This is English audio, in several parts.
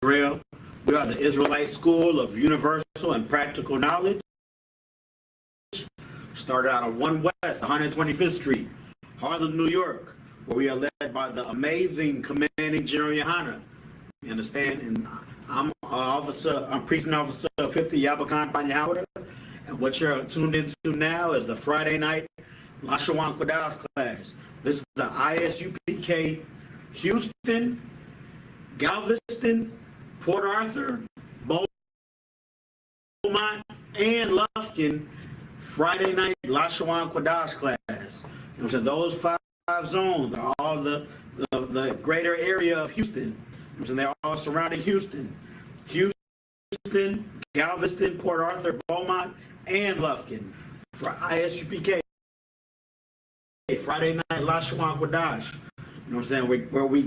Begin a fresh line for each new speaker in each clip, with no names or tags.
Israel. We are the Israelite School of Universal and Practical Knowledge. Started out on 1 West, 125th Street, Harlem, New York, where we are led by the amazing Commanding General YAHANNA. You understand? And I'm Precinct Officer 50 YAHANNA. And what you're tuned into now is the Friday night YAHANNA class. This is the I.S.U.P.K. Houston, Galveston, Port Arthur, Beaumont, and Lufkin Friday night YAHANNA class. You know, so those five zones are all the greater area of Houston. You know, they're all surrounding Houston. Houston, Galveston, Port Arthur, Beaumont, and Lufkin for I.S.U.P.K. Friday night YAHANNA. You know what I'm saying? Where we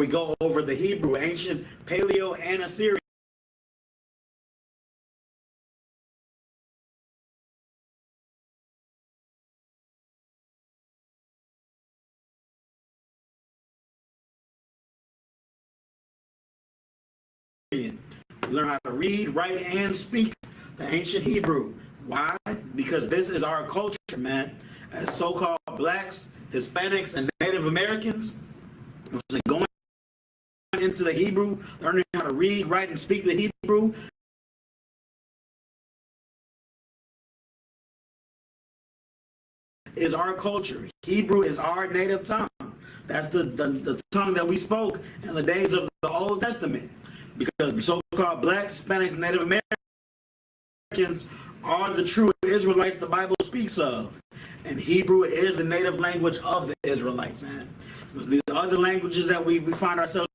go over the Hebrew, ancient, Paleo, and Assyrian. We learn how to read, write, and speak the ancient Hebrew. Why? Because this is our culture, man. As so-called blacks, Hispanics, and Native Americans, going into the Hebrew, learning how to read, write, and speak the Hebrew, is our culture. Hebrew is our native tongue. That's the tongue that we spoke in the days of the Old Testament. Because so-called blacks, Hispanics, and Native Americans are the true Israelites the Bible speaks of. And Hebrew is the native language of the Israelites, man. These other languages that we find ourselves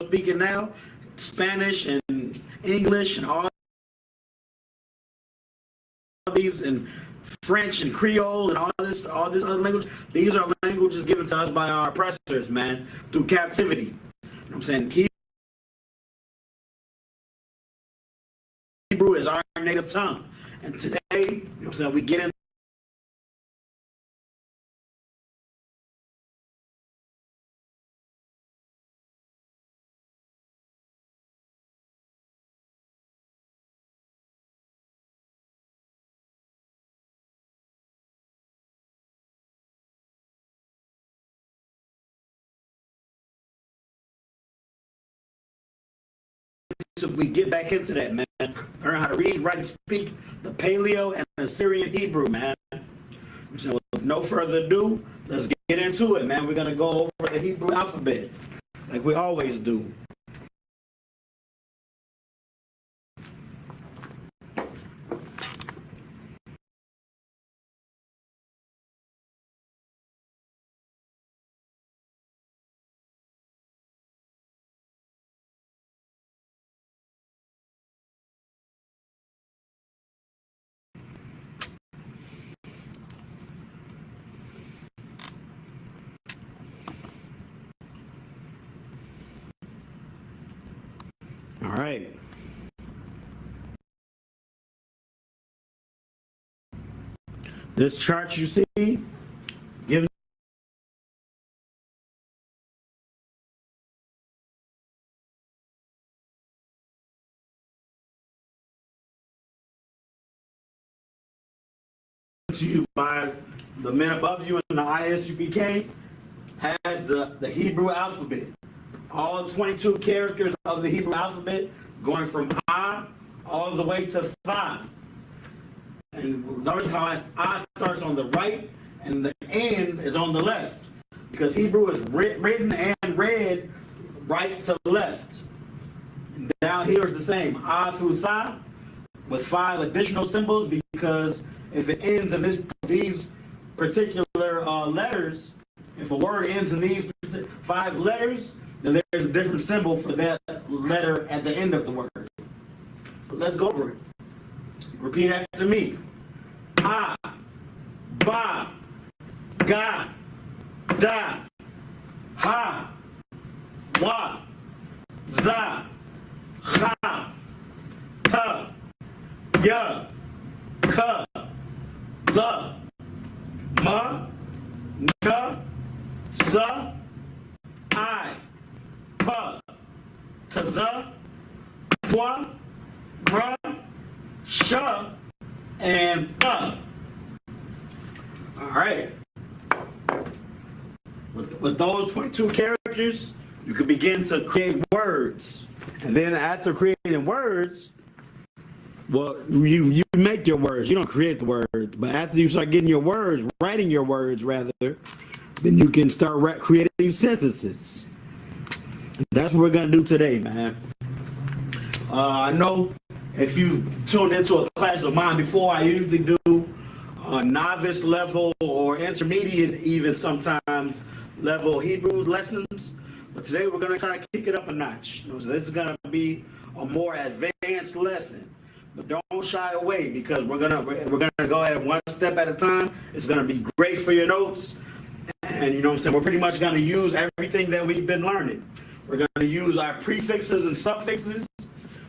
speaking now, Spanish and English and all these, and French and Creole and all this other language, these are languages given to us by our oppressors, man, through captivity. You know what I'm saying? Hebrew is our native tongue. And today, you know what I'm saying, we get into we get back into that, man. Learn how to read, write, and speak the Paleo and Assyrian Hebrew, man. So with no further ado, let's get into it, man. We're going to go over the Hebrew alphabet like we always do. All right. This chart you see, given to you by the men above you in the I.S.U.P.K, has the Hebrew alphabet. All 22 characters of the Hebrew alphabet, going from I all the way to Phi. And notice how I starts on the right and the end is on the left. Because Hebrew is written and read right to left. And down here is the same, I through Phi, with 5 additional symbols, because if it ends in these particular letters, if a word ends in these 5 letters, then there's a different symbol for that letter at the end of the word. But let's go over it. Repeat after me. A, Ba, Ga, Da, Ha, Wa, Za, Ha, Ta, Ya, Ka, La, Ma, Na, Z, I, P, Tz, Pwa, Br, Sh, and Th. All right. With those 22 characters, you can begin to create words. And then after creating words, well, you make your words. You don't create the words. But after you start getting your words, writing your words rather, then you can start creating sentences. That's what we're going to do today, man. I know if you've tuned into a class of mine before, I usually do novice level or intermediate, even sometimes level Hebrew lessons. But today we're going to try to kick it up a notch. So this is going to be a more advanced lesson. But don't shy away, because we're gonna go ahead one step at a time. It's gonna be great for your notes, and you know what I'm saying. We're pretty much gonna use everything that we've been learning. We're gonna use our prefixes and suffixes.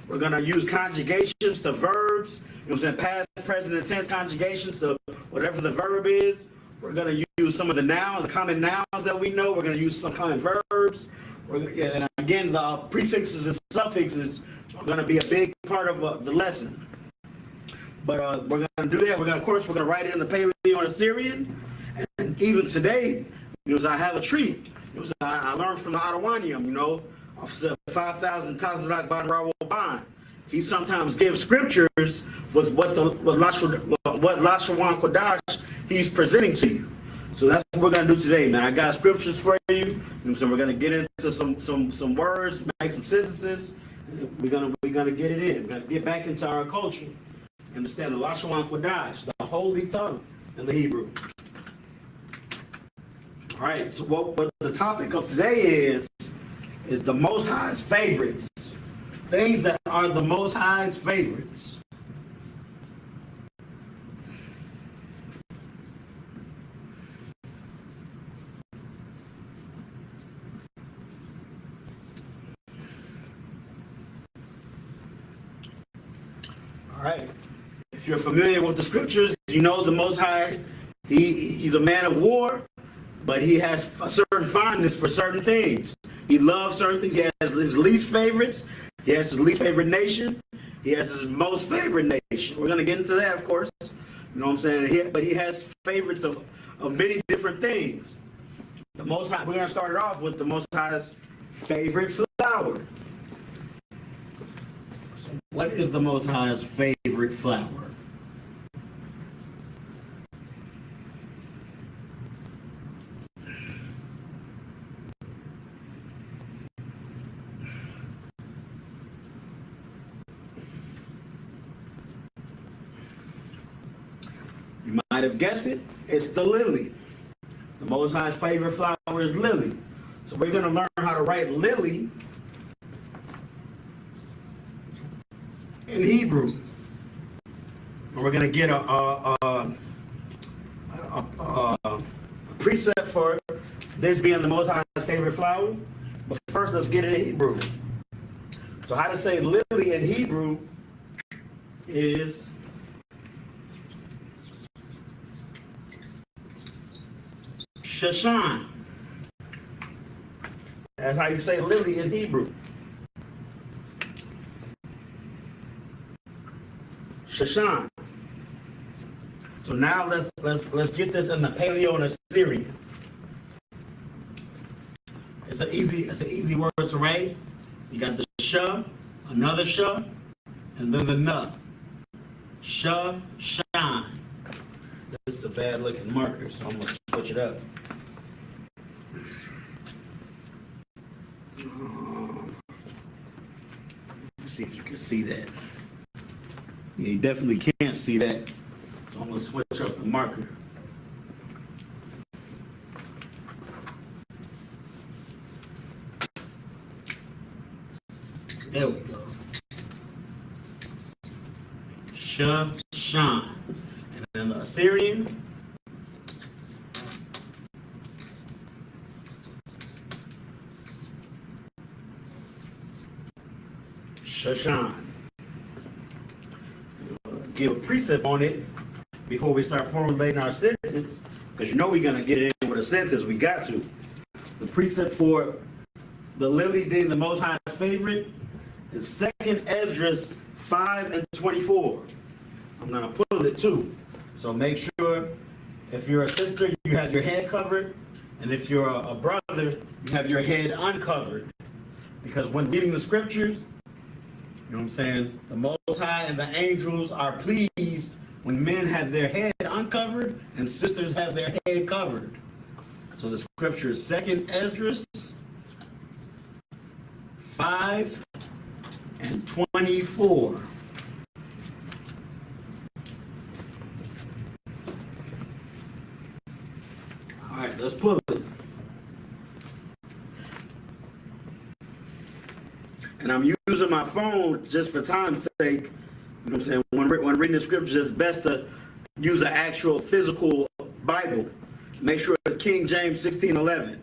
We're gonna use conjugations to verbs. You know what I'm saying, past, present, and tense conjugations to whatever the verb is. We're gonna use some of the nouns, the common nouns that we know. We're gonna use some common verbs. And again, the prefixes and suffixes are going to be a big part of the lesson. But we're going to do that. Of course, we're going to write it in the Paleo and Assyrian. And even today, I have a treat. I learned from the Otawanium, Officer 5,000 Tazadak Ban Rawoban. He sometimes gives scriptures with what Lashawan Kodash he's presenting to you. So that's what we're going to do today, man. I got scriptures for you. So we're going to get into some words, make some sentences. We're gonna get it in. We're gonna get back into our culture. Understand the Lashawan Kodash, the holy tongue in the Hebrew. All right. So what the topic of today is the Most High's favorites. Things that are the Most High's favorites. All right. If you're familiar with the scriptures, you know the Most High, he's a man of war, but he has a certain fondness for certain things. He loves certain things. He has his least favorites. He has his least favorite nation. He has his most favorite nation. We're going to get into that, of course. You know what I'm saying? But he has favorites of many different things. The Most High, we're going to start it off with the Most High's favorite flower. What is the Most High's favorite flower? You might have guessed it. It's the lily. The Most High's favorite flower is lily. So we're going to learn how to write lily in Hebrew. And we're going to get a precept for this being the Most High's favorite flower. But first, let's get it in Hebrew. So how to say lily in Hebrew is Shashan. That's how you say lily in Hebrew. Shashan. So now let's get this in the Paleo and Assyrian. It's an easy word to write. You got the sh, another sh, and then the na. Shashan. This is a bad looking marker, so I'm gonna switch it up. Let's see if you can see that. Yeah, you definitely can't see that. So I'm going to switch up the marker. There we go. Shashan. And then the Assyrian. Shashan. Give a precept on it before we start formulating our sentence, because you know we're going to get it in with a sentence. We got to. The precept for the lily being the Most High's favorite is 2nd Esdras 5 and 24. I'm going to pull it too. So make sure if you're a sister, you have your head covered. And if you're a brother, you have your head uncovered. Because when reading the scriptures, you know what I'm saying, the Most High and the angels are pleased when men have their head uncovered and sisters have their head covered. So the scripture is 2nd Esdras 5 and 24. All right, let's pull it. And I'm using my phone just for time's sake. You know what I'm saying? When reading the scriptures, it's best to use an actual physical Bible. Make sure it's King James 16:11.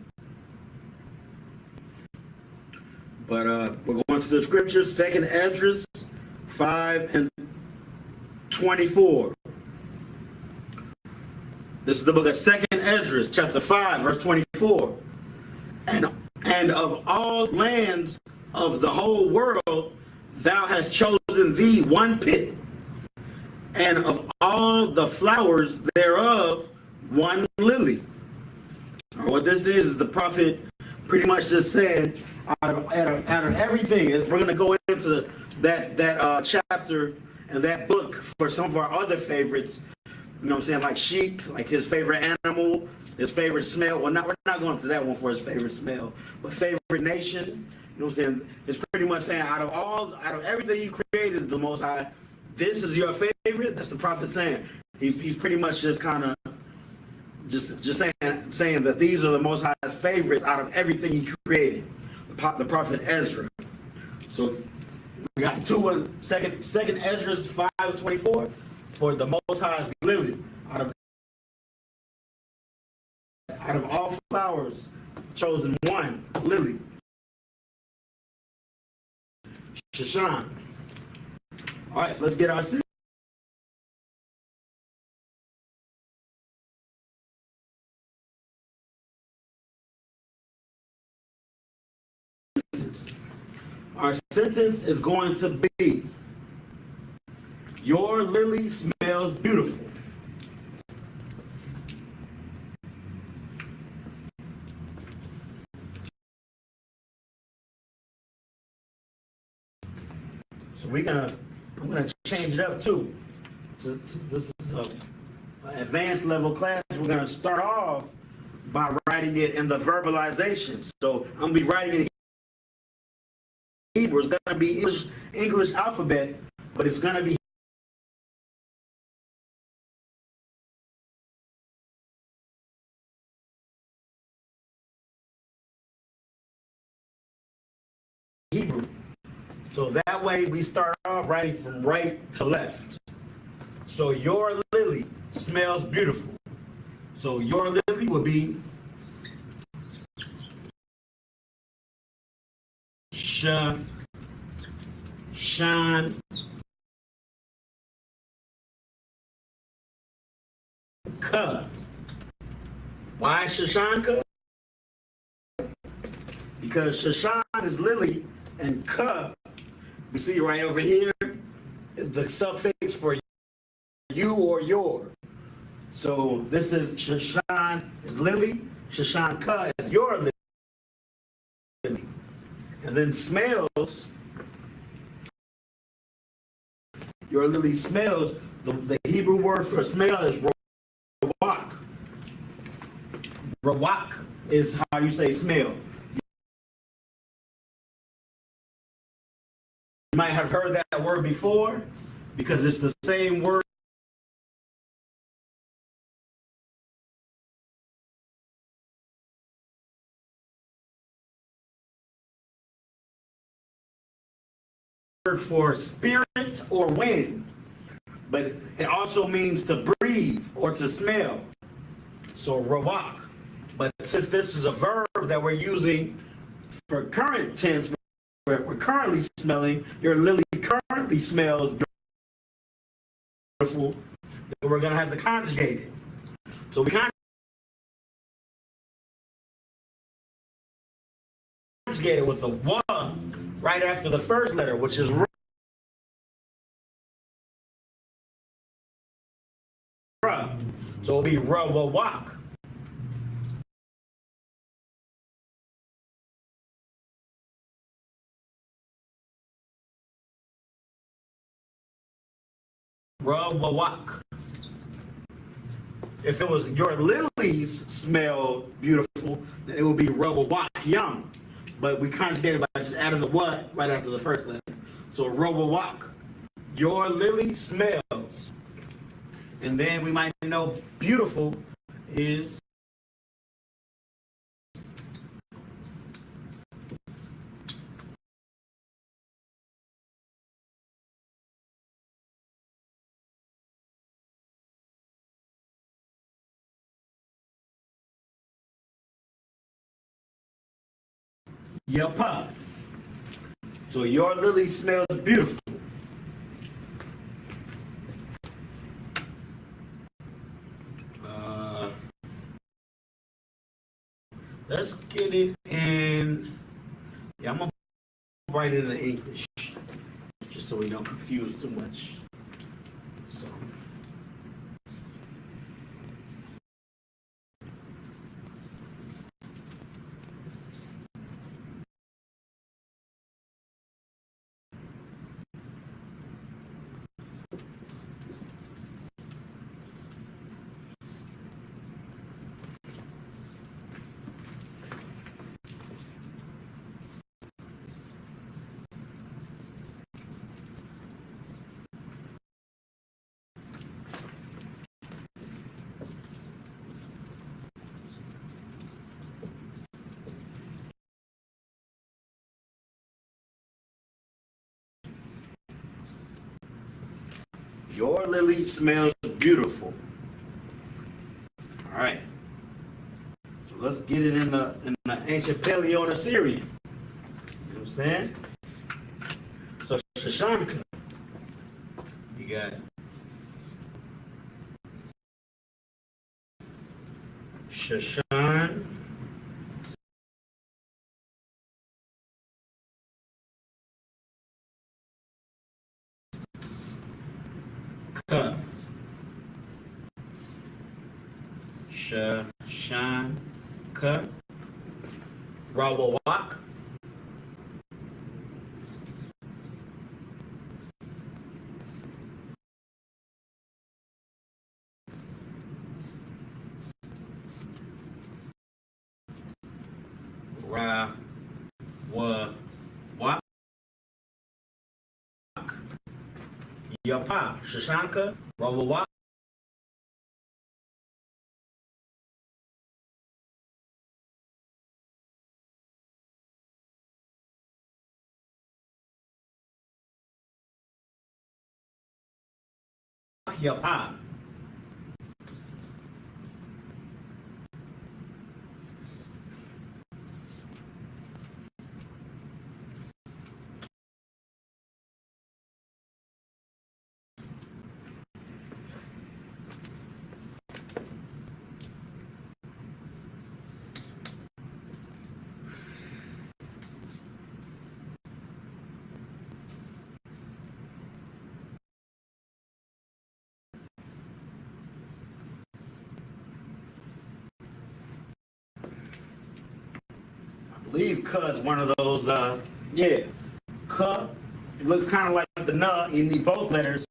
But we're going to the scriptures, 2nd Esdras 5 and 24. This is the book of 2nd Esdras, chapter 5, verse 24. And of all lands of the whole world, thou hast chosen thee one pit, and of all the flowers thereof, one lily. Or what this is the prophet pretty much just said, out of everything, we're going to go into that chapter and that book for some of our other favorites. You know what I'm saying? Like sheep, like his favorite animal, his favorite smell. Well, we're not going to that one for his favorite smell, but favorite nation. You know what I'm saying? It's pretty much saying out of everything you created, the Most High, this is your favorite. That's the prophet saying. He's pretty much just kind of just saying that these are the Most High's favorites out of everything he created. The prophet Ezra. So we got second Esdras 5:24 for the Most High's lily out of all flowers chosen one lily. Shashan. All right, so let's get our sentence. Our sentence is going to be, your lily smells beautiful. So I'm gonna change it up too. So this is an advanced level class. We're gonna start off by writing it in the verbalization. So I'm gonna be writing in Hebrew. It's gonna be English alphabet, but it's gonna be Hebrew. So that way we start off writing from right to left. So your lily smells beautiful. So your lily would be Shashan. Why Shashanka? Because Shashan is lily and Ka, we see right over here, is the suffix for you or your. So this is Shashan is lily, Shashanka is your lily. And then smells, your lily smells, the Hebrew word for smell is rawak. Rawak is how you say smell. You might have heard that word before because it's the same word for spirit or wind, but it also means to breathe or to smell. So rawak. But since this is a verb that we're using for current tense, we're currently smelling, your lily currently smells beautiful, then we're going to have to conjugate it. So we conjugated with the wa right after the first letter, which is ra. So it'll be ra-wa-wak. Ra-wa-wak. If it was your lilies smell beautiful, then it would be ra-wa-wak, young. But we conjugated by just adding the what right after the first letter. So ra-wa-wak. Your lily smells. And then we might know beautiful is yapa. So your lily smells beautiful. Let's get it in. Yeah, I'm gonna write it in English, just so we don't confuse too much. So. Your lily smells beautiful. All right. So let's get it in the ancient Paleo and Assyrian. You understand? So Shashanka. You got Shashan. Shashanka. Rawawak. Ra-wa-wak. Yapa. Shashanka. Rawawak. Yapa. I believe Ka is one of those, yeah. Ka, it looks kind of like the Na, you need both letters.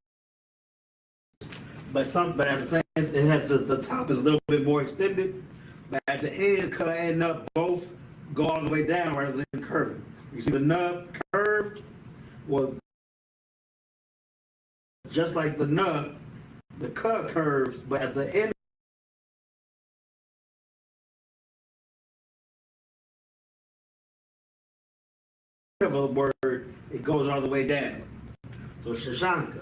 But at the same, it has the top is a little bit more extended. But at the end, Ka and Na both go all the way down rather than curving. You see the Na curved, well, just like the Na, the Ka curves, but at the end of a word, it goes all the way down. So Shashanka.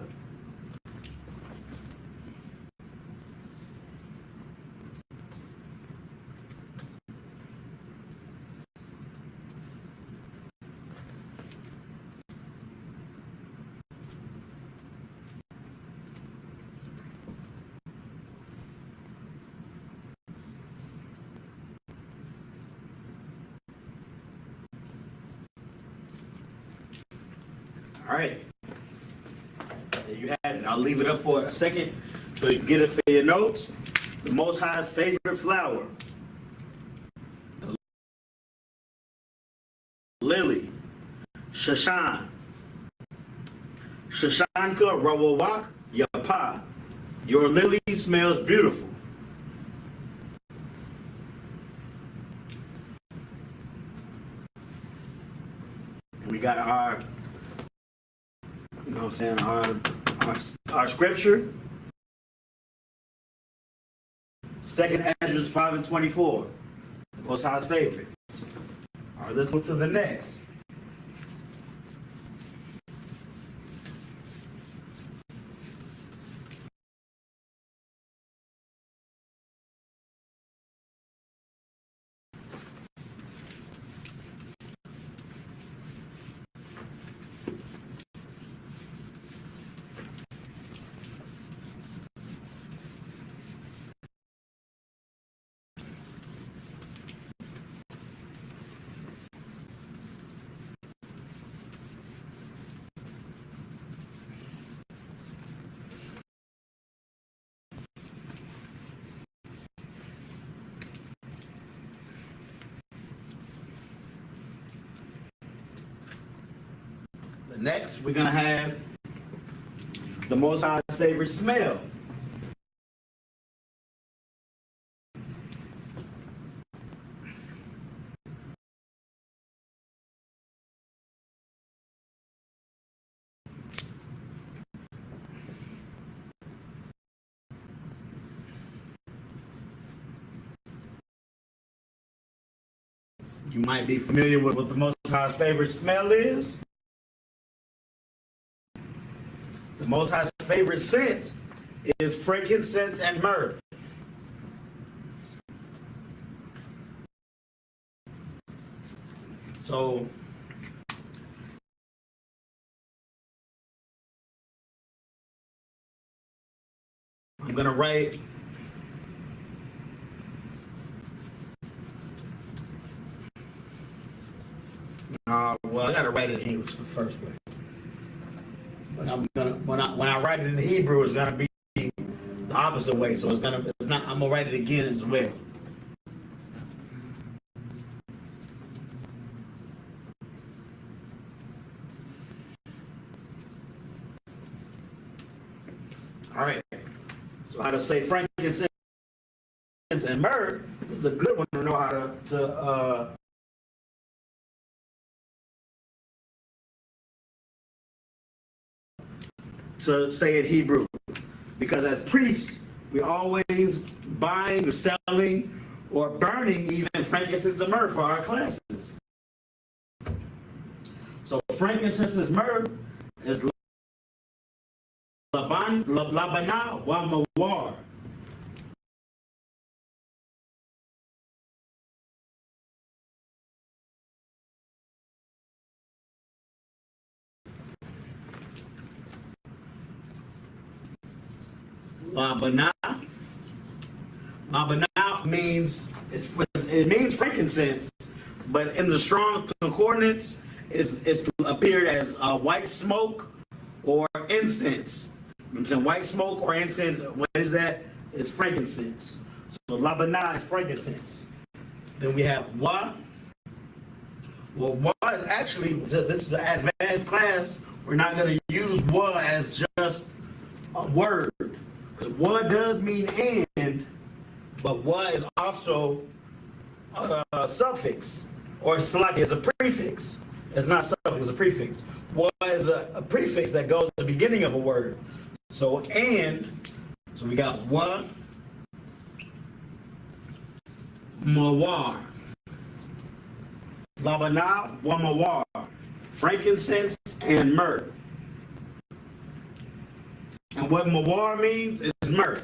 All right. There you have it. I'll leave it up for a second so you can get it for your notes. The Most High's favorite flower. The lily. Shashan. Shashanka rawawak yapa. Your lily smells beautiful. We got our, you know what I'm saying, our scripture. 2nd Ezra 5:24. The Most High's favorite. All right, let's go to the next. Next, we're going to have the Most High's favorite smell. You might be familiar with what the Most High's favorite smell is. The Most High's favorite scent is frankincense and myrrh. So, I'm going to write well, I got to write it in English the first way. But I'm gonna when I write it in Hebrew, it's gonna be the opposite way. So it's not. I'm gonna write it again as well. All right. So how to say frankincense and myrrh? This is a good one to know how to say in Hebrew, because as priests, we're always buying or selling or burning even frankincense and myrrh for our classes. So frankincense and myrrh is labana wa mawar. Labana means it means frankincense, but in the strong concordance, it's appeared as white smoke or incense. I'm saying white smoke or incense. What is that? It's frankincense. So labana is frankincense. Then we have wa. Well, wa is actually, this is an advanced class. We're not going to use wa as just a word. Because wa does mean and, but wa is also a suffix, or slack is a prefix. It's not suffix, it's a prefix. Wa is a prefix that goes at the beginning of a word. So and, so we got wa, mawar. Labana wa mawar. Frankincense and myrrh. And what mawar means is myrrh.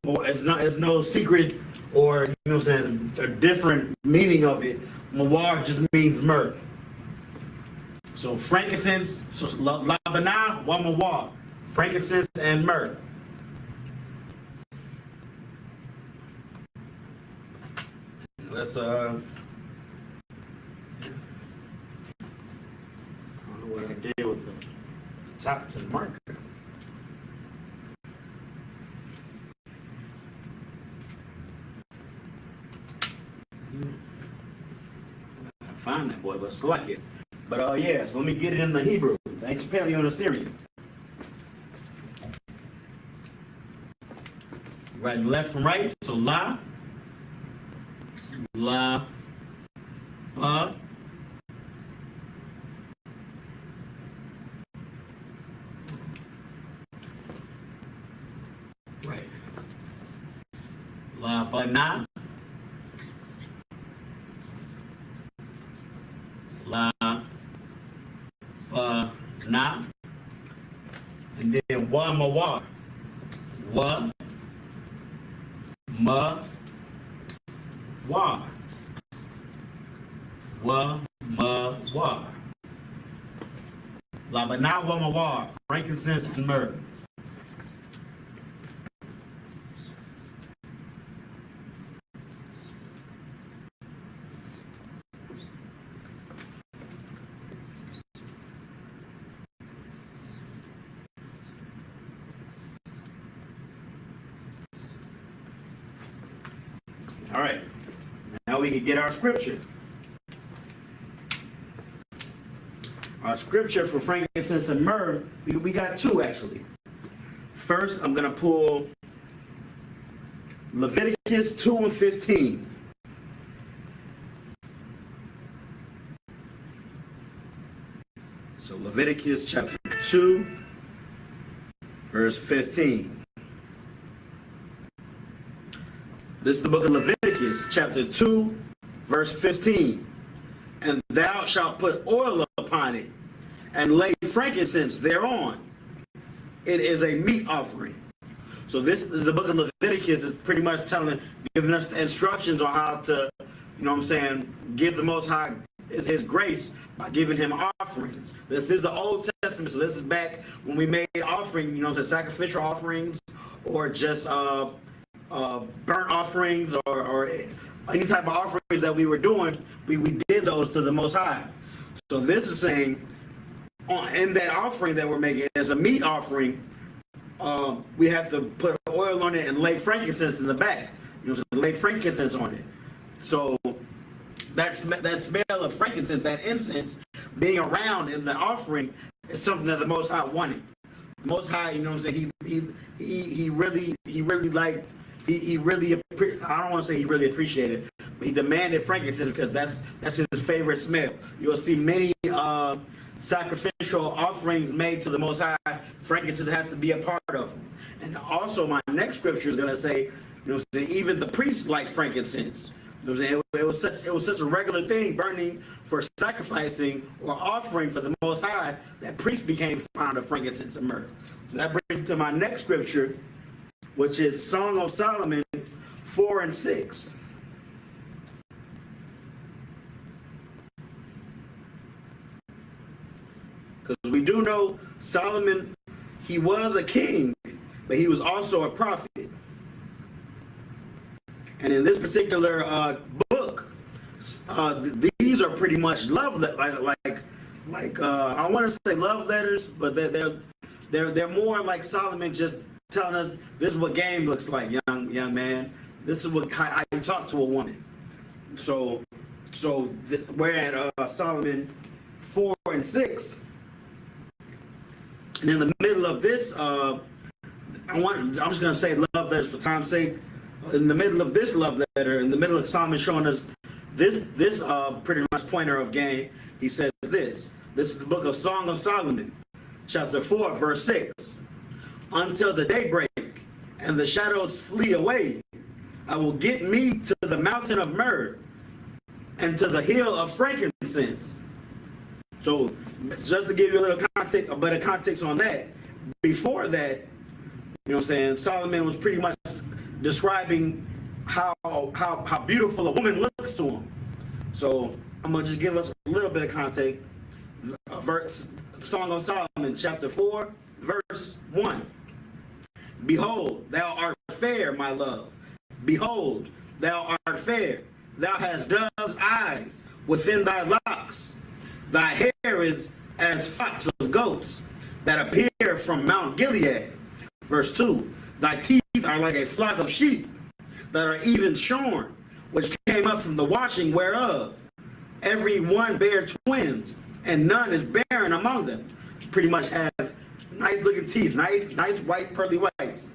It's no secret or, you know what I'm saying, a different meaning of it. Mawar just means myrrh. So frankincense, so labana wa mawar. Frankincense and myrrh. Let's I don't know what can deal with the top to the marker. I find that boy, but select it. But yeah, so let me get it in the Hebrew, the ancient Paleo-Assyrian. Right, left from right. So la, ba, right, la, ba, na, la, ba, na, and then wa, ma, wa, wa, ma, wa, wa, ma, wa. La, ba, na, wa, ma, wa, frankincense and myrrh. All right, now we can get our scripture. Our scripture for frankincense and myrrh, we got two actually. First, I'm going to pull Leviticus 2:15. So Leviticus chapter 2, verse 15. This is the book of Leviticus, chapter 2, verse 15. And thou shalt put oil upon it, and lay frankincense thereon. It is a meat offering. So this is the book of Leviticus is pretty much giving us the instructions on how to, give the Most High his grace by giving him offerings. This is the Old Testament, so this is back when we made offering, sacrificial offerings, or just burnt offerings, or any type of offerings that we were doing, we did those to the Most High. So this is saying, in that offering that we're making as a meat offering, we have to put oil on it and lay frankincense in the back. Lay frankincense on it. So that smell of frankincense, that incense being around in the offering, is something that the Most High wanted. The Most High, he really liked. He really, I don't want to say he really appreciated, but he demanded frankincense because that's his favorite smell. You'll see many sacrificial offerings made to the Most High. Frankincense has to be a part of them. And also my next scripture is going to say, even the priests like frankincense. It was such a regular thing, burning for sacrificing or offering for the Most High, that priests became fond of frankincense and myrrh. So that brings me to my next scripture, which is Song of Solomon 4 and 6. Because we do know Solomon, he was a king, but he was also a prophet. And in this particular book, these are pretty much love I want to say love letters, but they're more like Solomon just telling us this is what game looks like, young man. This is how you talk to a woman. So we're at Solomon 4 and 6, and in the middle of this, I'm just going to say love letters for time's sake. In the middle of this love letter, in the middle of Solomon showing us this pretty much pointer of game, he says this. This is the book of Song of Solomon, chapter 4, verse 6. Until the daybreak and the shadows flee away, I will get me to the mountain of myrrh and to the hill of frankincense. So just to give you a little context, a better context on that, before that, Solomon was pretty much describing how beautiful a woman looks to him. So I'm going to just give us a little bit of context. Song of Solomon, chapter 4, verse 1. Behold, thou art fair, my love. Behold, thou art fair. Thou hast dove's eyes within thy locks. Thy hair is as flocks of goats that appear from Mount Gilead. Verse 2, thy teeth are like a flock of sheep that are even shorn, which came up from the washing whereof. Every one bare twins, and none is barren among them. Pretty much have nice looking teeth, nice white pearly whites.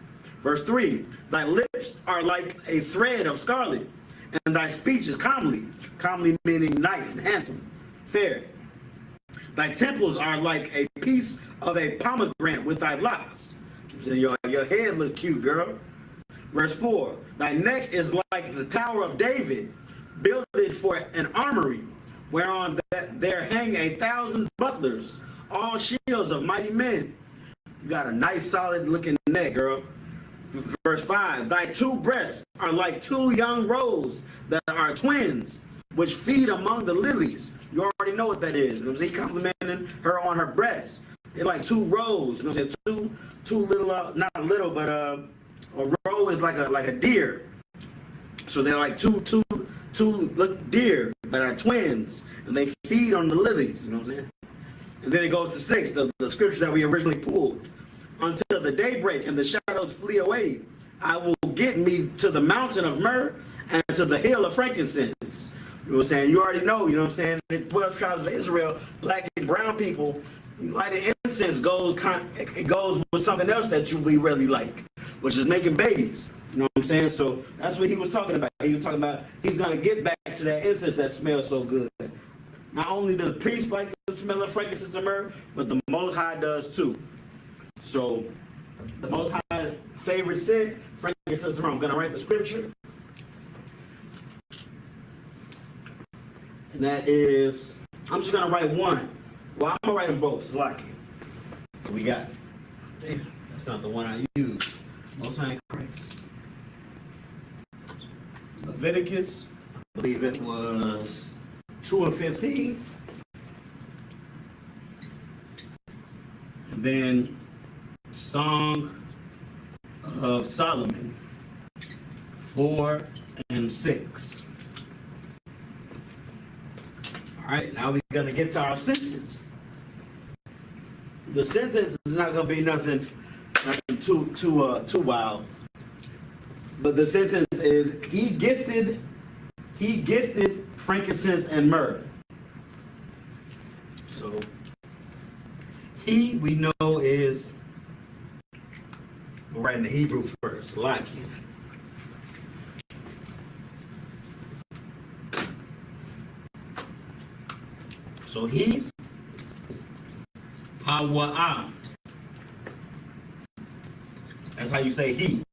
Verse 3, thy lips are like a thread of scarlet, and thy speech is comely. Comely meaning nice and handsome, fair. Thy temples are like a piece of a pomegranate with thy locks. So your head look cute, girl. Verse 4, thy neck is like the tower of David, builded for an armory, whereon there hang 1,000 bucklers, all shields of mighty men. You got a nice solid looking neck, girl. Verse 5, thy two breasts are like two young roes that are twins, which feed among the lilies. You already know what that is. You know what I'm saying? He complimenting her on her breasts. They're like two roes. You know what I'm saying? Two little, not little, but a roe is like a deer. So they're like two look deer that are twins, and they feed on the lilies. You know what I'm saying? And then it goes to 6, the scripture that we originally pulled. Until the daybreak and the shadows flee away, I will get me to the mountain of myrrh and to the hill of frankincense. You know what I'm saying? You already know, you know what I'm saying? The 12 tribes of Israel, black and brown people, lighting incense goes with something else that you really like, which is making babies. You know what I'm saying? So that's what he was talking about. He was talking about he's going to get back to that incense that smells so good. Not only do the priests like the smell of frankincense and myrrh, but the Most High does too. So the Most High's favorite scent, frankincense and myrrh. I'm going to write the scripture. And that is, I'm just going to write one. Well, I'm going to write them both. Slaki. So we got, damn, that's not the one I used. Most High Christ. Leviticus, I believe it was 2:15. And then Song of Solomon, 4 and 6. All right, now we're going to get to our sentence. The sentence is not going to be nothing too wild. But the sentence is, he gifted frankincense and myrrh. So, he, we know, is, we're writing the Hebrew first, Lufkin. So he, Hawa'ah. That's how you say he.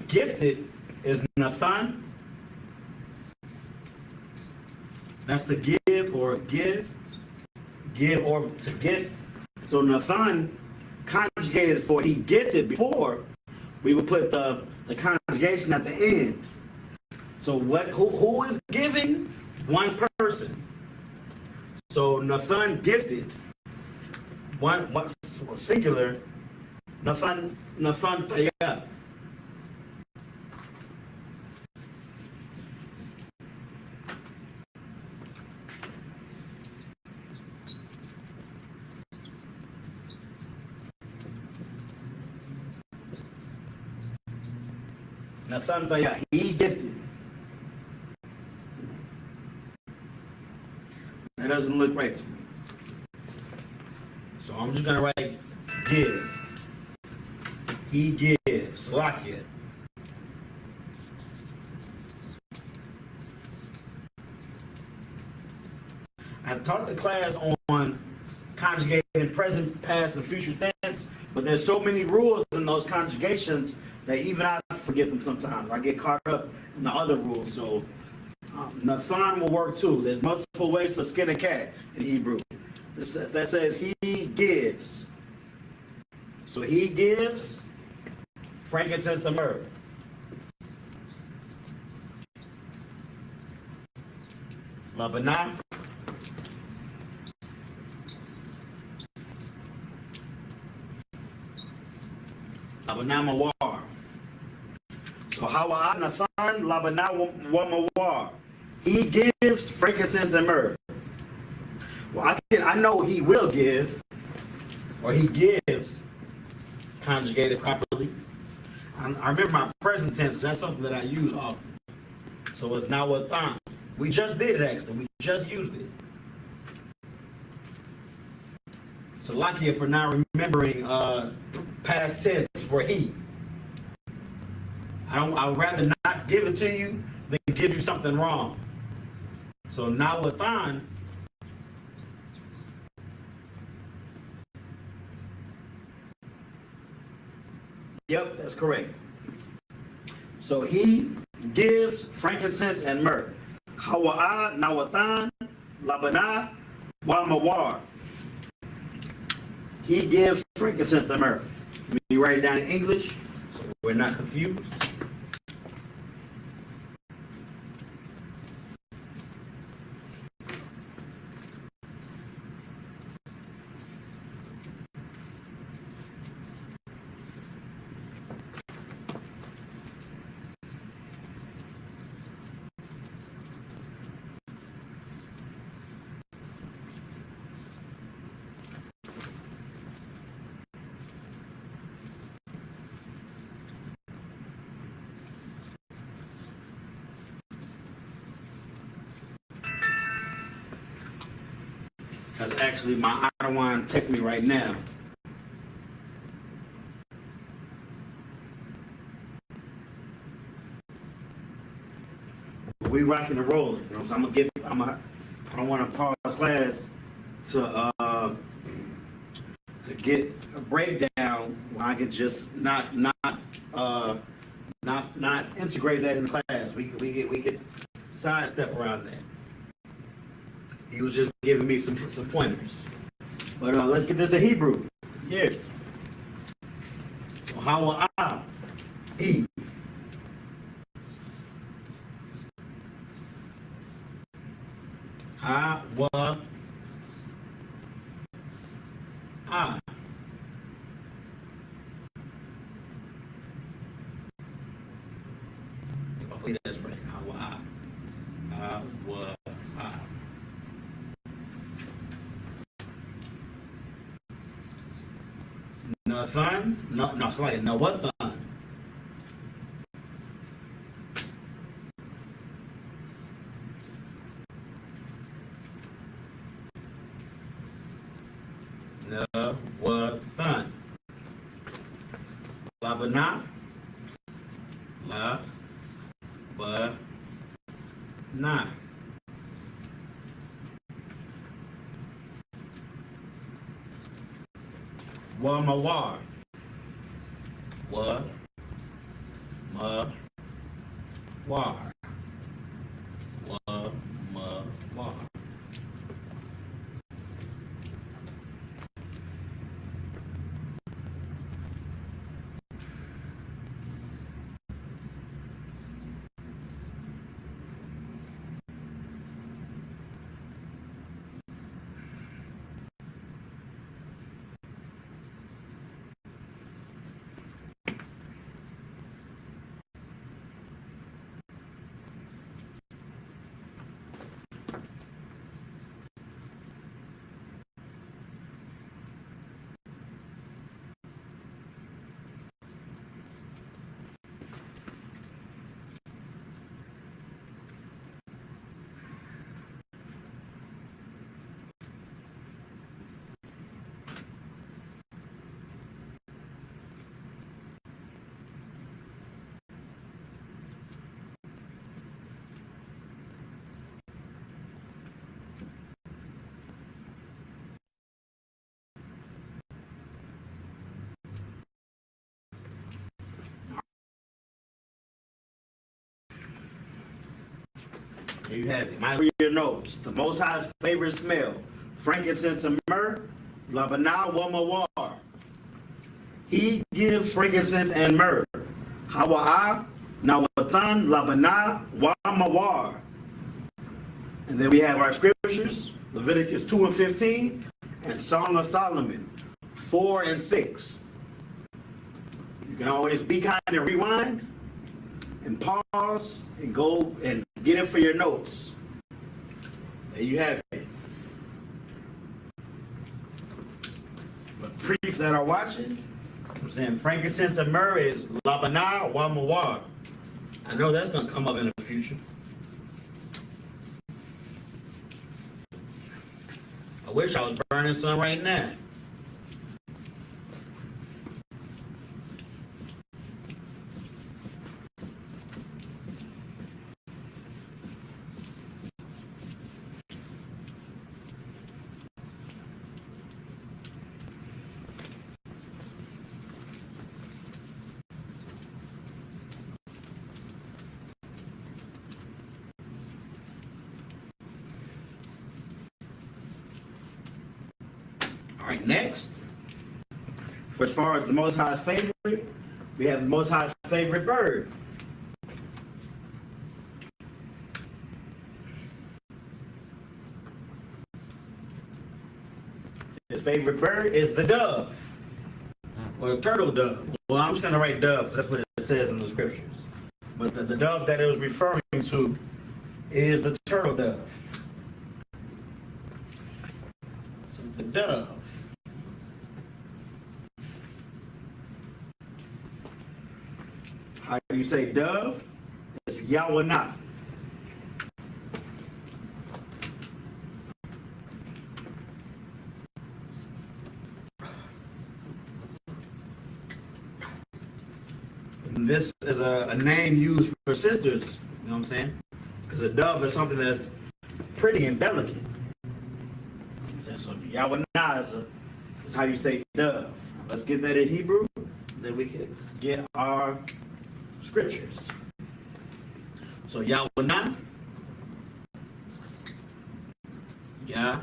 Gifted is Nathan. That's to give or give or to gift. So Nathan conjugated for he gifted before, we would put the conjugation at the end. So who is giving? One person. So Nathan gifted. One singular. Nathan Tayah. Nathan Tayah, he gifted. That doesn't look right to me. So I'm just going to write give. He gives. Lock it. I taught the class on conjugating present, past, and future tense, but there's so many rules in those conjugations that even I forget them sometimes. I get caught up in the other rules. So Nathan will work too. There's multiple ways to skin a cat in Hebrew. That says he gives. So he gives frankincense and myrrh. Labanah. Labanah mawar. So Hawa'ah Nathan Labanah wa mawar. He gives frankincense and myrrh. Well, I know he will give, or he gives, conjugated properly. I remember my present tense, that's something that I use often. So it's now what time. We just did it actually, we just used it. So lucky for not remembering past tense for he. I'd rather not give it to you than give you something wrong. So now what time. Yep, that's correct. So he gives frankincense and myrrh. Hawa'a, Nawatan, Labana, Wamawar. He gives frankincense and myrrh. Let me write it down in English so we're not confused. That's actually my Adawan texting me right now. We rocking and rolling. You know, so I don't want to pause class to get a breakdown when I can just not integrate that in the class. We could sidestep around that. He was just giving me some pointers. But let's get this in Hebrew. Yeah. So how will I eat? I was I. Hopefully that's right. How will I was I. Nathan? No, it's like no what thon? No what thon? Labana? La ba na. Wa mawar. Wa ma war. Wa ma war. There you have it. My reader knows the Most High's favorite smell: frankincense and myrrh. Labana wamawar. He gives frankincense and myrrh. Hawa'a nawatan labana wamawar. And then we have our scriptures: Leviticus 2:15 and Song of Solomon 4:6. You can always be kind and rewind and pause and go and get it for your notes. There you have it. priests that are watching, I'm saying frankincense and myrrh is labana wa mawar. I know that's going to come up in the future. I wish I was burning some right now. All right, next, for as far as the Most High's favorite, we have the Most High's favorite bird. His favorite bird is the dove, or the turtle dove. Well, I'm just going to write dove, because that's what it says in the scriptures. But the dove that it was referring to is the turtle dove. So the dove. How do you say dove? It's YAHANNA. And this is a name used for sisters, you know what I'm saying? Because a dove is something that's pretty and delicate. So YAHANNA is how you say dove. Let's get that in Hebrew, then we can get our scriptures. So YAHANNA, YAHANNA.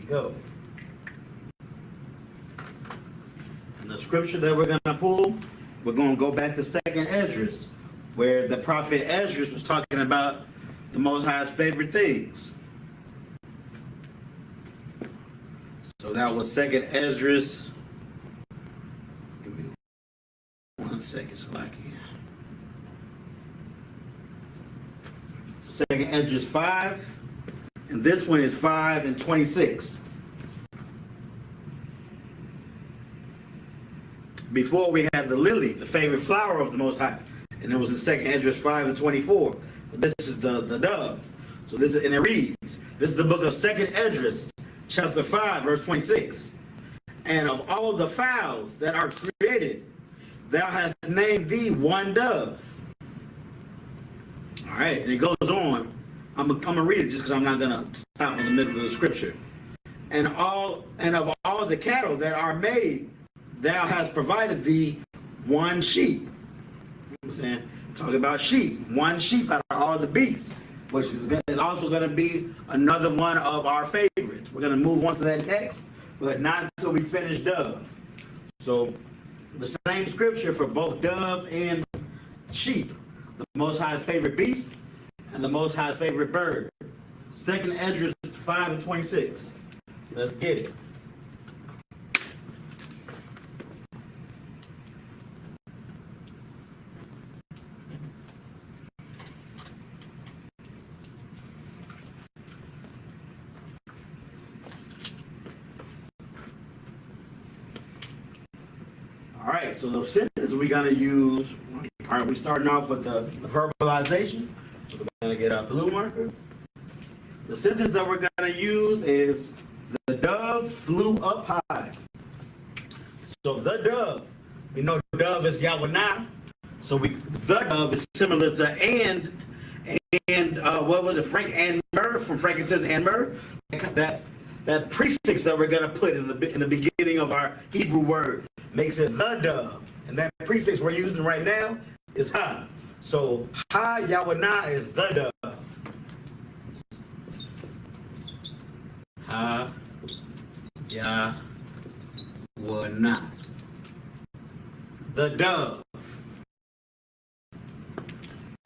Go. And the scripture that we're going to pull, we're going to go back to 2nd Esdras, where the prophet Esdras was talking about the Most High's favorite things. So that was 2nd Esdras. Give me 1 second, Slacky. 2nd Esdras 5. And this one is 5 and 26. Before we had the lily, the favorite flower of the Most High. And it was in 2nd Esdras 5 and 24. But this is the dove. So this is, and it reads, this is the book of 2nd Esdras, chapter 5, verse 26. And of all the fowls that are created, thou hast named thee one dove. All right, and it goes on. I'm gonna read it just because I'm not gonna stop in the middle of the scripture. And of all the cattle that are made, thou hast provided thee one sheep. You know what I'm saying? Talking about sheep, one sheep out of all the beasts, which is also gonna be another one of our favorites. We're gonna move on to that text, but not until we finish dove. So the same scripture for both dove and sheep, the Most High's favorite beast and the Most High's favorite bird. 2nd Esdras 5 and 26. Let's get it. All right, so the sentence we're going to use, all right, we're starting off with the verbalization. So we're going to get our blue marker. The sentence that we're going to use is, the dove flew up high. So the dove, we know dove is YAHANNA. So the dove is similar to and what was it, Frank and myrrh, from frankincense and myrrh. That prefix that we're going to put in the beginning of our Hebrew word makes it the dove. And that prefix we're using right now is ha. So ha YAHANNA is the dove. Ha YAHANNA, the dove.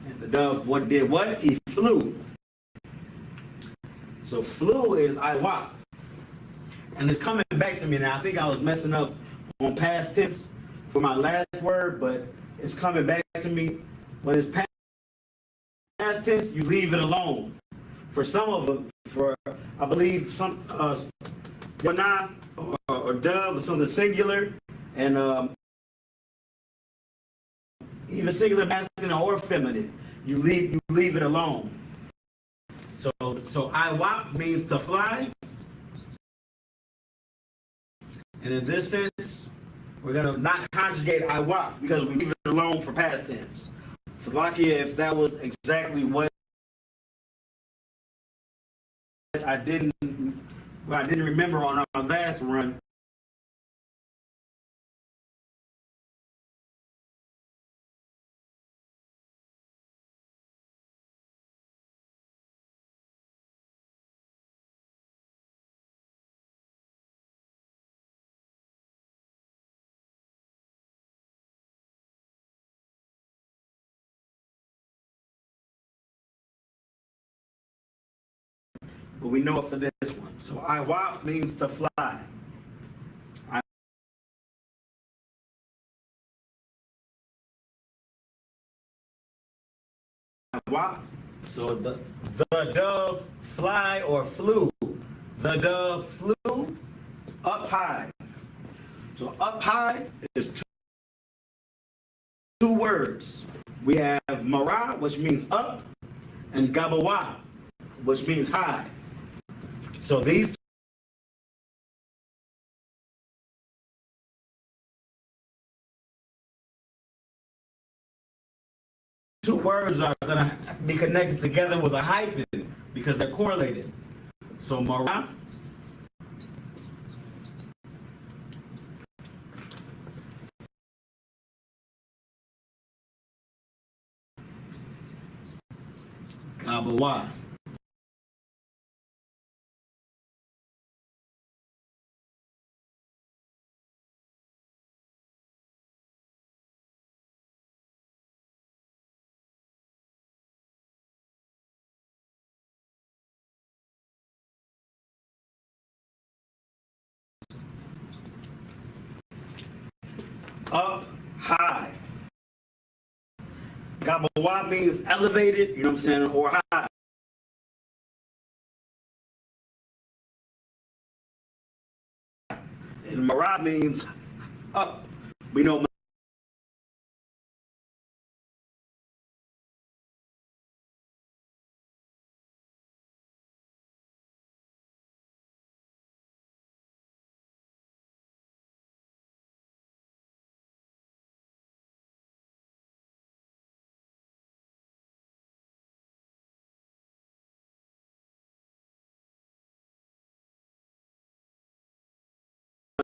And the dove, what did what? He flew. So flew is I.W.A.P. And it's coming back to me now. I think I was messing up on past tense for my last word, but it's coming back to me. When it's past tense, you leave it alone. For some of them, for I believe some YAHANNA or dove or something singular, and even singular masculine or feminine, you leave it alone. So I.W.A.P. means to fly. And in this sense, we're going to not conjugate I.W.A.P. because we leave it alone for past tense. So lucky if that was exactly what I didn't remember on our last run. But we know it for this one. So I.W.A.P. means to fly. I.W.A.P. So the dove fly or flew. The dove flew up high. So up high is two words. We have Mara, which means up, and Gabawa, which means high. So these two words are going to be connected together with a hyphen because they're correlated. So Mara Gabawa. Up high. Gabawa means elevated, you know what I'm saying, or high. And Mara means up. We know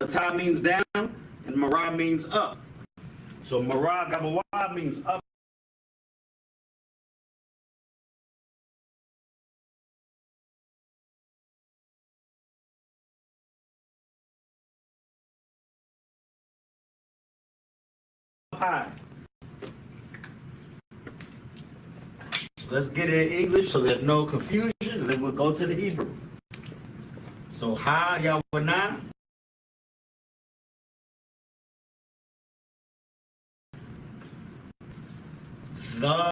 Ta means down, and Mara means up. So Mara Gabawa means up. High. So let's get it in English so there's no confusion, and then we'll go to the Hebrew. So Ha YAHANNA. The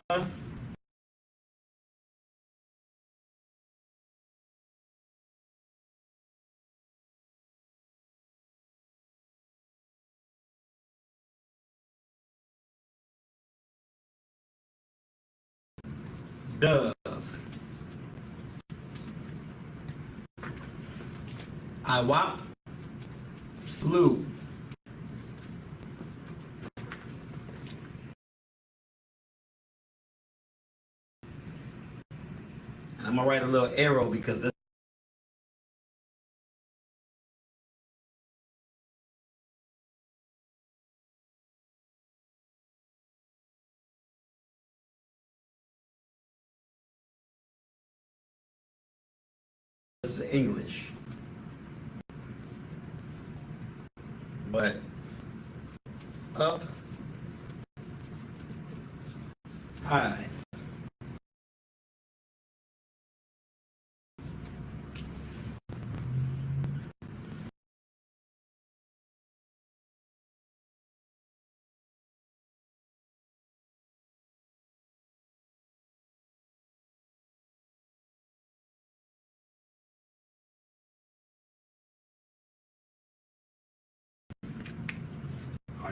dove. I.W.A.P. flew. And I'm gonna write a little arrow because this is English. But up high.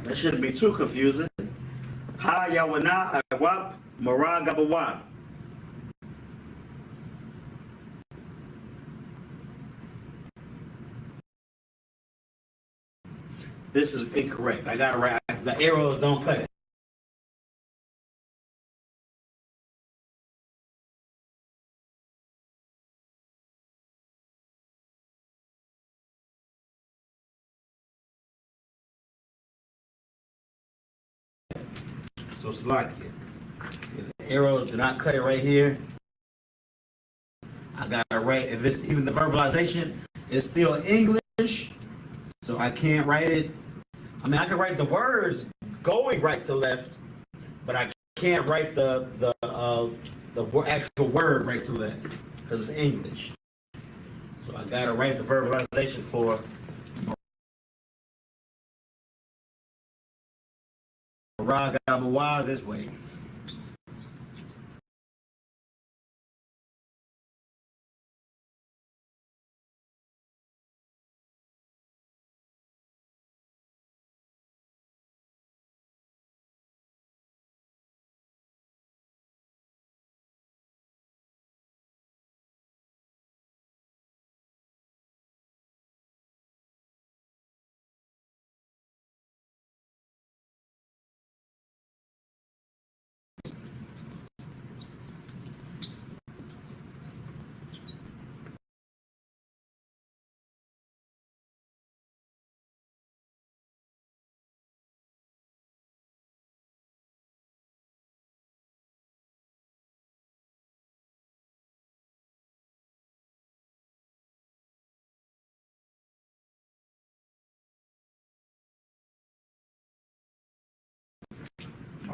That shouldn't be too confusing. Ha Yawana I.W.A.P. Mara Gabawa. This is incorrect. I got it right. The arrows don't cut it. So select it. The arrows do not cut it right here. I got it right. If it's even the verbalization, it's still English, so I can't write it. I mean, I can write the words going right to left, but I can't write the actual word right to left because it's English. So I got to write the verbalization for Ragabawa this way.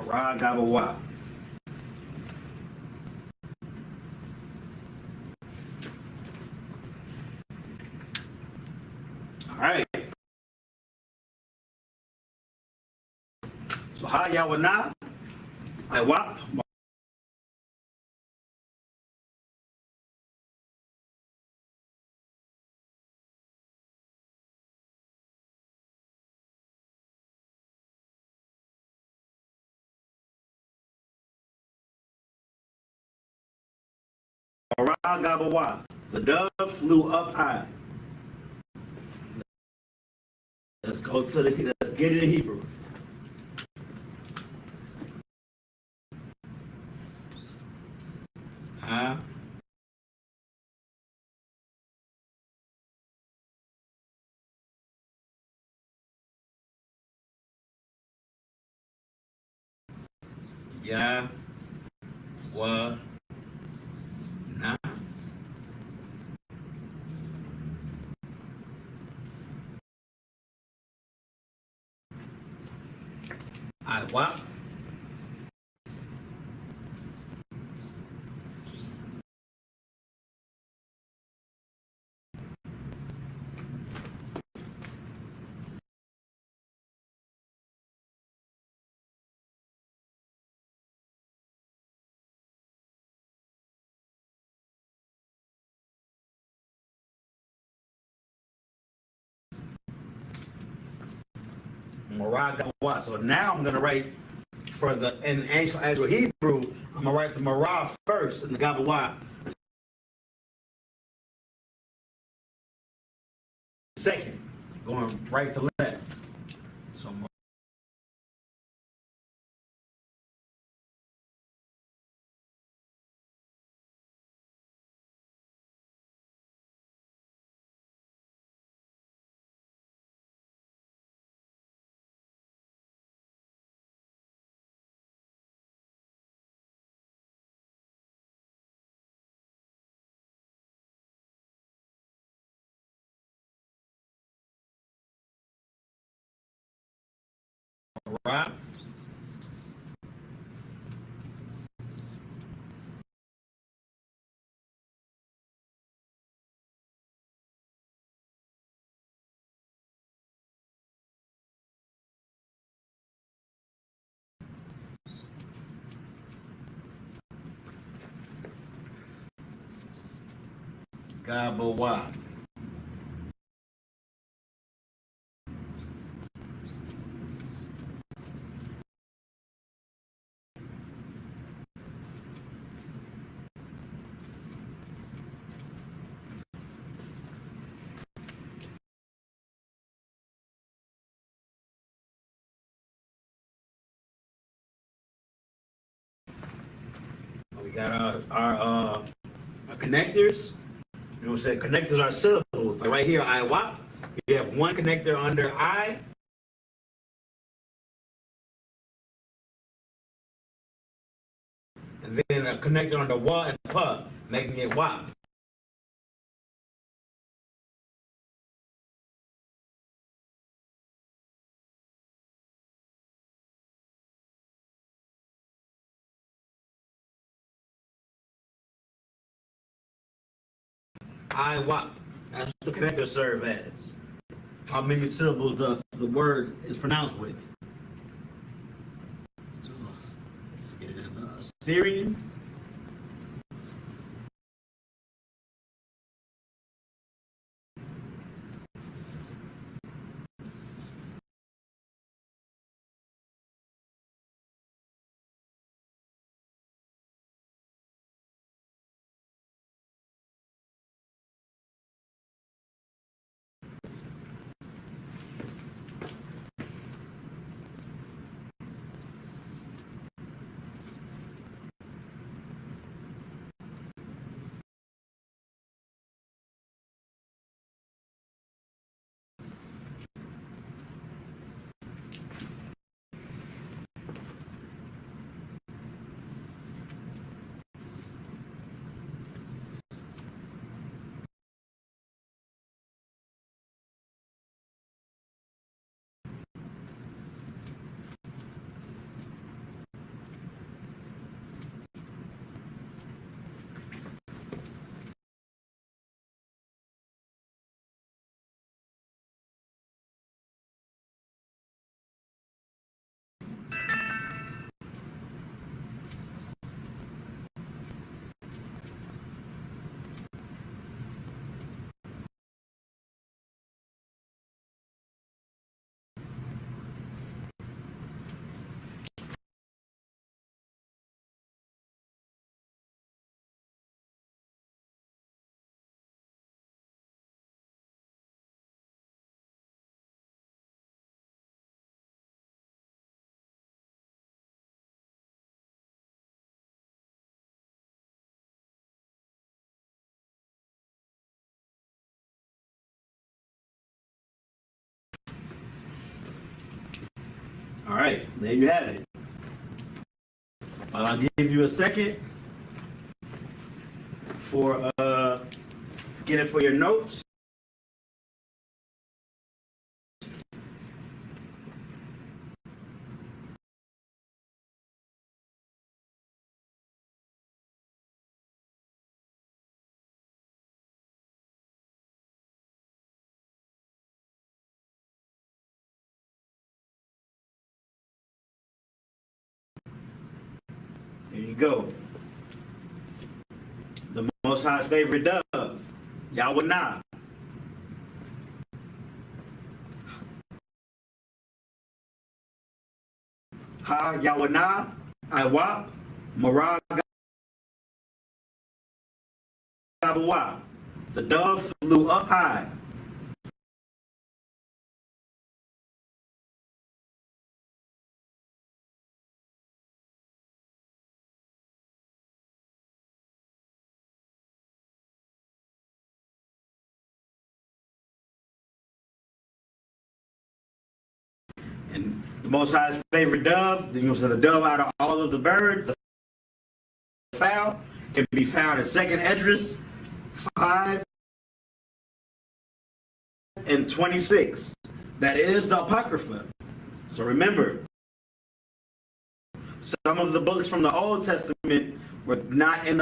Ragabawa. All right. So Ha Yawana I.W.A.P. Ragabawa. The dove flew up high. Let's go to let's get it in Hebrew. Huh? Yeah. Wa. Nah. I.W.A.P. Maragawa. So now I'm gonna write for the in ancient actual Hebrew. I'm gonna write the Marah first and the Gabawa second, going right to left. So Marah. Gabawa. Got our connectors. You know what I'm saying? Connectors are syllables. Like right here, I.W.A.P. You have one connector under I. And then a connector under WA and P, making it W.A.P. I.W.A.P. That's what the connector serve as. How many syllables the word is pronounced with. So, get it in the Syrian. All right, there you have it. I'll give you a second for get it for your notes. There you go. The Most High's favorite dove, YAHANNA. Ha YAHANNA, I.W.A.P., Marah Gabawa. The dove flew up high. And the Most High's favorite dove, you know, so the dove out of all of the birds, the fowl, can be found in 2nd Esdras 5 and 26. That is the Apocrypha. So remember, some of the books from the Old Testament were not in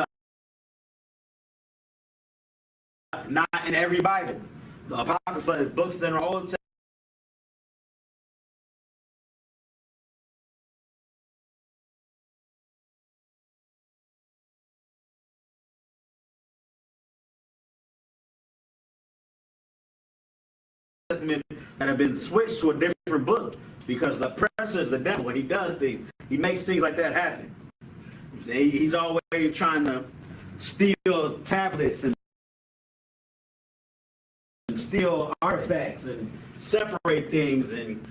every Bible. The Apocrypha is books that are Old Testament that have been switched to a different book because the oppressor is the devil. When he does things, he makes things like that happen. He's always trying to steal tablets and steal artifacts and separate things and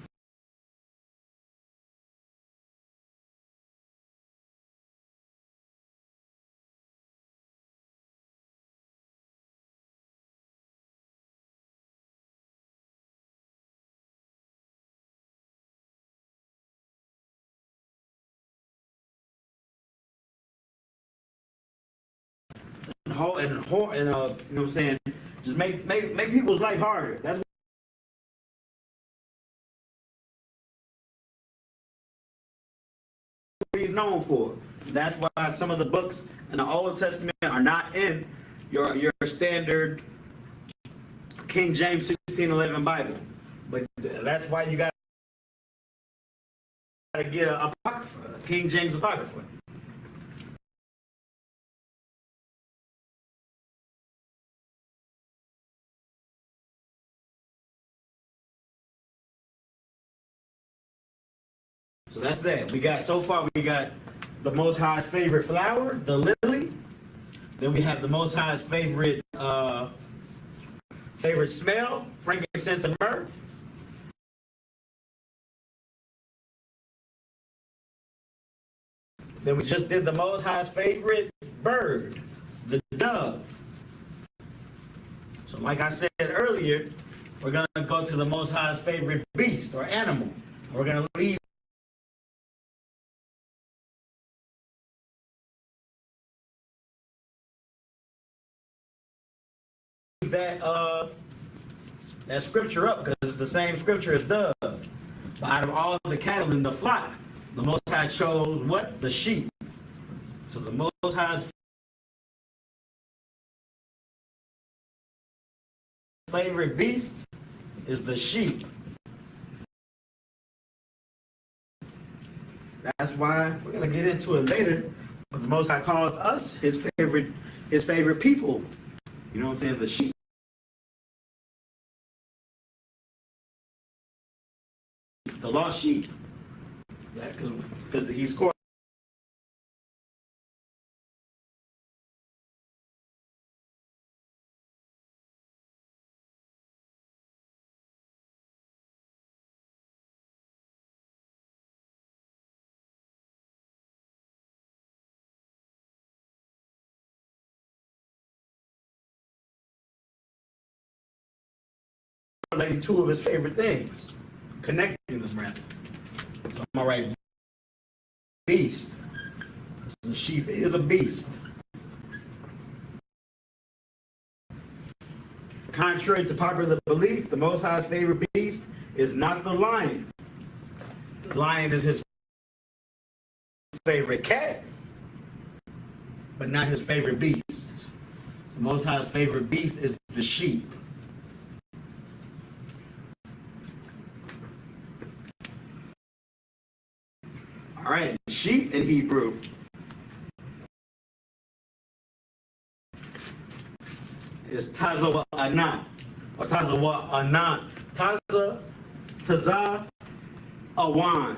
you know what I'm saying, just make people's life harder. That's what he's known for. That's why some of the books in the Old Testament are not in your standard King James 1611 Bible. But that's why you got to get a Apocrypha, a King James Apocrypha. So that's that. We got, so far, we got the Most High's favorite flower, the lily. Then we have the Most High's favorite smell, frankincense and myrrh. Then we just did the Most High's favorite bird, the dove. So like I said earlier, we're going to go to the Most High's favorite beast or animal. We're going to leave that scripture up, because it's the same scripture as dove. But out of all the cattle in the flock, the Most High chose what? The sheep. So the Most High's favorite beast is the sheep. That's why we're gonna get into it later. But the Most High calls us his favorite people. You know what I'm saying? The sheep. The lost sheep. Yeah, because he's called. Relating two of his favorite things, connecting them rather. So I'm all right. Beast. The sheep is a beast. Contrary to popular belief, the Most High's favorite beast is not the lion. The lion is his favorite cat, but not his favorite beast. The Most High's favorite beast is the sheep. All right, sheep in Hebrew is taza anan, or taza anan, taza awan.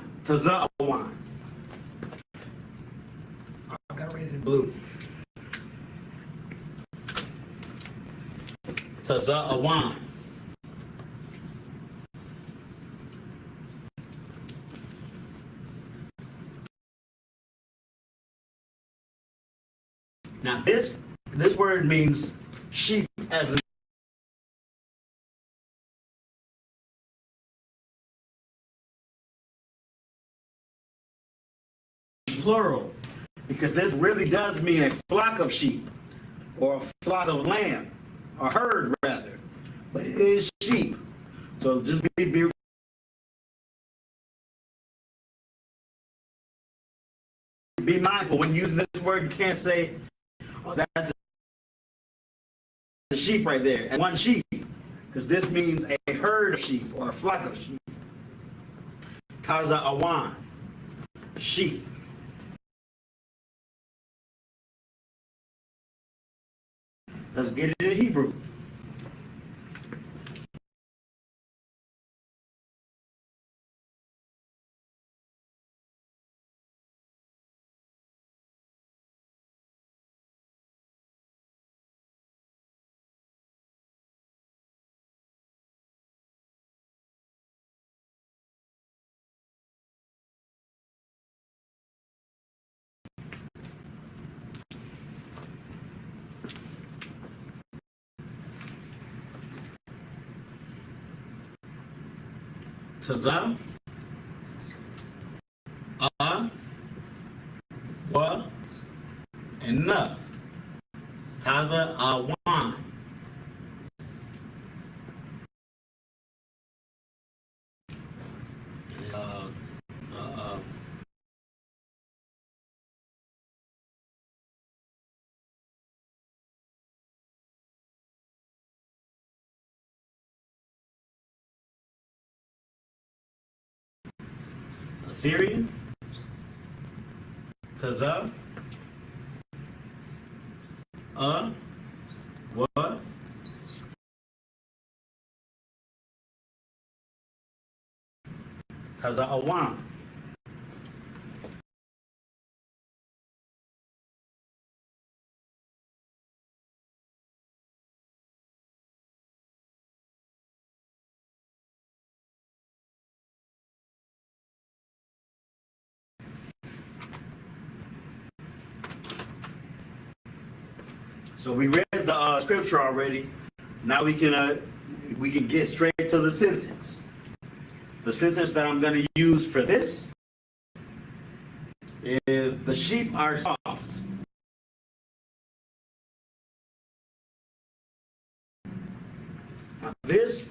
I got read it in blue. Taza awan. Now this word means sheep as a plural, because this really does mean a flock of sheep or a flock of lamb, a herd rather, but it is sheep. So just be mindful when using this word. You can't say, oh, that's a sheep right there, and one sheep, because this means a herd of sheep or a flock of sheep. Kaza awan, sheep. Let's get it in Hebrew. Taza, wa, and na. Taza Awan. Assyrian, Taza, what? Taza Awan. So we read the scripture already. Now we can get straight to the sentence. The sentence that I'm going to use for this is the sheep are soft. Now, this